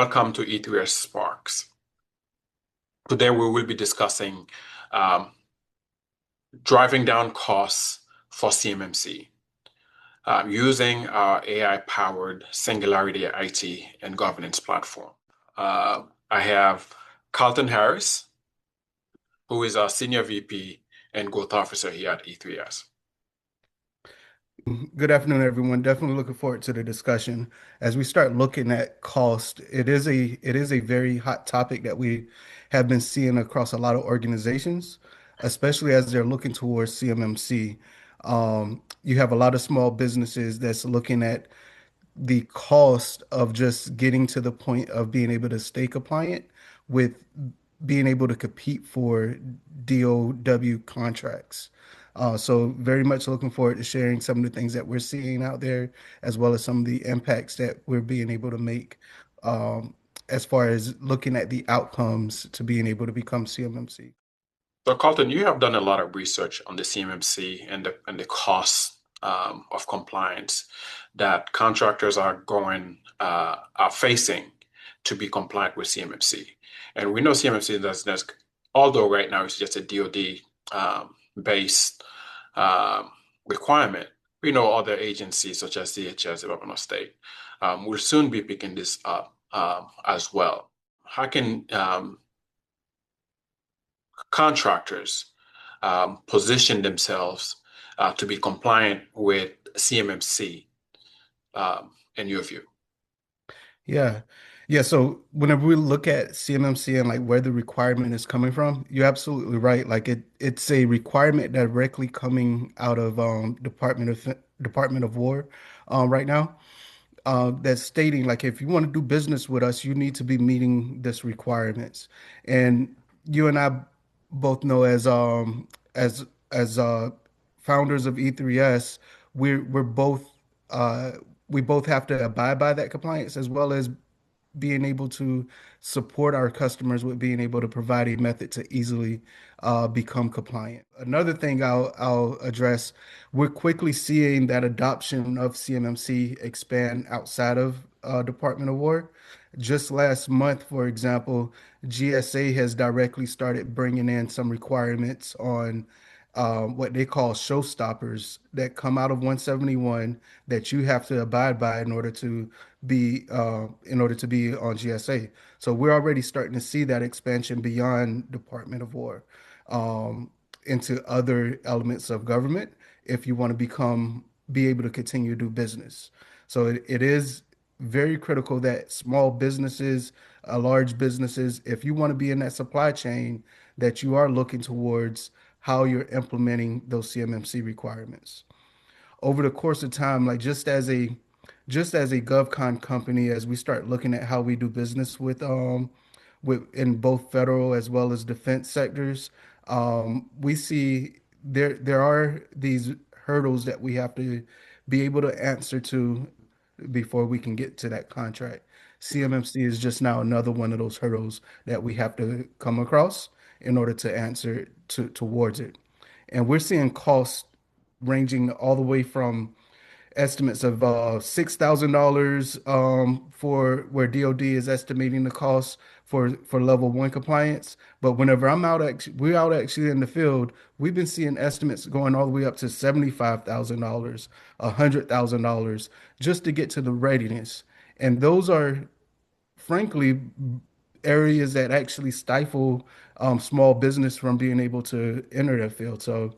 Welcome to E3S Sparks. Today we will be discussing um, driving down costs for CMMC using our AI-powered Singularity IT and governance platform. I have Carlton Harris, who is our Senior VP and Growth Officer here at E3S. Good afternoon, everyone. Definitely looking forward to the discussion. As we start looking at cost, it is a very hot topic that we have been seeing across a lot of organizations, especially as they're looking towards CMMC. You have a lot of small businesses that's looking at the cost of just getting to the point of being able to stay compliant with being able to compete for DOW contracts. So very much looking forward to sharing some of the things that we're seeing out there, as well as some of the impacts that we're being able to make, um, as far as looking at the outcomes to being able to become CMMC. So, Carlton, you have done a lot of research on the CMMC and the costs of compliance that contractors are facing to be compliant with CMMC. And we know CMMC does although right now it's just a DoD based um, requirement. We know other agencies such as DHS, Department of State, will soon be picking this up as well. How can contractors position themselves to be compliant with CMMC in your view? Yeah. Yeah. So whenever we look at CMMC and like where the requirement is coming from, you're absolutely right. Like it's a requirement directly coming out of Department of War right now. That's stating like if you want to do business with us, you need to be meeting this requirements. And you and I both know as founders of E3S, we're both uh we both have to abide by that compliance as well as being able to support our customers with being able to provide a method to easily become compliant. Another thing I'll address, we're quickly seeing that adoption of CMMC expand outside of Department of War. Just last month, for example, GSA has directly started bringing in some requirements on what they call showstoppers that come out of 171 that you have to abide by in order to be on GSA. So we're already starting to see that expansion beyond Department of War into other elements of government if you want to be able to continue to do business. So it is very critical that small businesses, large businesses, if you want to be in that supply chain, that you are looking towards how you're implementing those CMMC requirements over the course of time, like just as a GovCon company, as we start looking at how we do business with in both federal as well as defense sectors, we see there are these hurdles that we have to be able to answer to before we can get to that contract. CMMC is just now another one of those hurdles that we have to come across in order to answer towards it. And we're seeing costs ranging all the way from estimates of $6,000 for where DoD is estimating the cost for level one compliance. But whenever we're out actually in the field, we've been seeing estimates going all the way up to $75,000, $100,000 just to get to the readiness. And those are frankly areas that actually stifle small business from being able to enter that field. So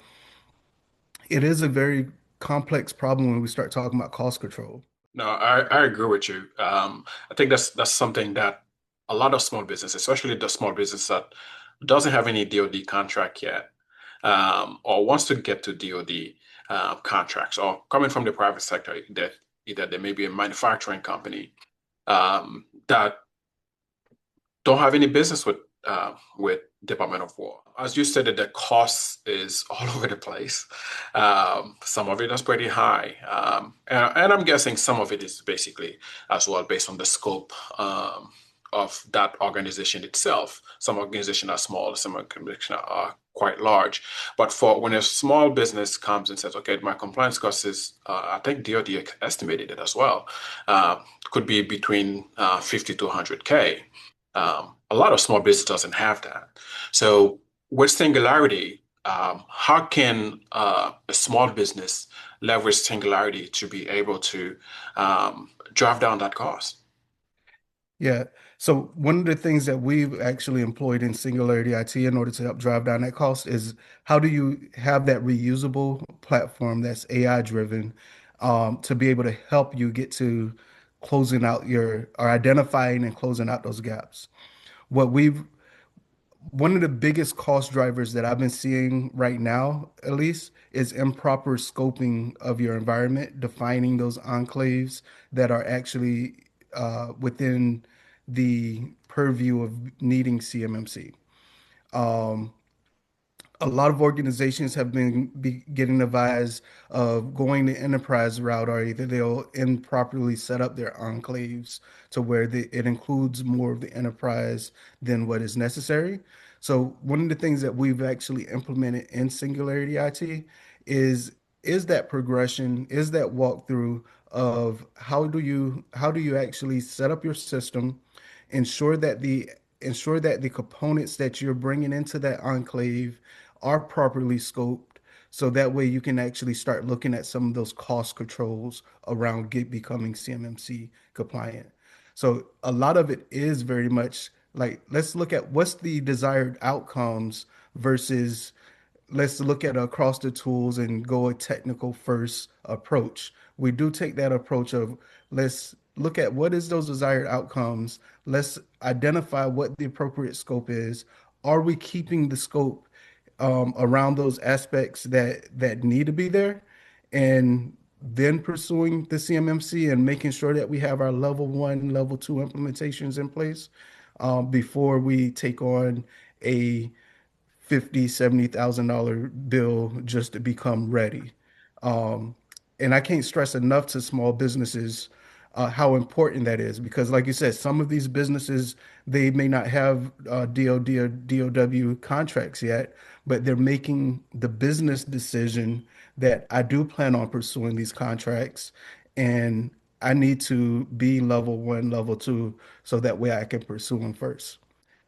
it is a very complex problem when we start talking about cost control. No, I agree with you. I think that's something that a lot of small businesses, especially the small business that doesn't have any DoD contract yet, or wants to get to DoD contracts, or coming from the private sector, that either they may be a manufacturing company that don't have any business with Department of War. As you said, that the cost is all over the place. Some of it is pretty high, and I'm guessing some of it is basically as well based on the scope of that organization itself. Some organizations are small, some organizations quite large. But for when a small business comes and says, okay, my compliance cost is, I think DoD estimated it as well, uh, could be between 50 to 100K. A lot of small business doesn't have that. So with Singularity, how can a small business leverage Singularity to be able to drive down that cost? Yeah. So one of the things that we've actually employed in Singularity IT in order to help drive down that cost is how do you have that reusable platform that's AI driven, to be able to help you get to closing out your or identifying and closing out those gaps. What we've One of the biggest cost drivers that I've been seeing right now, at least, is improper scoping of your environment, defining those enclaves that are actually within the purview of needing CMMC. Um, a lot of organizations have been getting advised of going the enterprise route, or either they'll improperly set up their enclaves to where it includes more of the enterprise than what is necessary. So one of the things that we've actually implemented in Singularity IT is is that progression, is that walkthrough of how do you actually set up your system, ensure that the components that you're bringing into that enclave are properly scoped, so that way you can actually start looking at some of those cost controls around becoming CMMC compliant. So a lot of it is very much like, let's look at what's the desired outcomes versus let's look at across the tools and go a technical first approach. We do take that approach of let's look at what is those desired outcomes. Let's identify what the appropriate scope is. Are we keeping the scope around those aspects that need to be there? And then pursuing the CMMC and making sure that we have our level one, level two implementations in place before we take on a 50, $70,000 bill just to become ready. Um, and I can't stress enough to small businesses how important that is, because like you said, some of these businesses, they may not have DoD or DOW contracts yet, but they're making the business decision that I do plan on pursuing these contracts, and I need to be level one, level two, so that way I can pursue them first.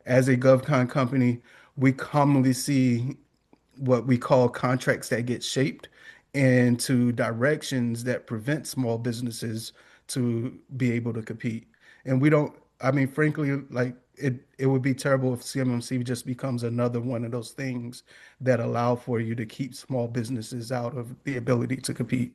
As a GovCon company, we commonly see what we call contracts that get shaped into directions that prevent small businesses to be able to compete. And we don't, I mean, frankly, like it would be terrible if CMMC just becomes another one of those things that allow for you to keep small businesses out of the ability to compete.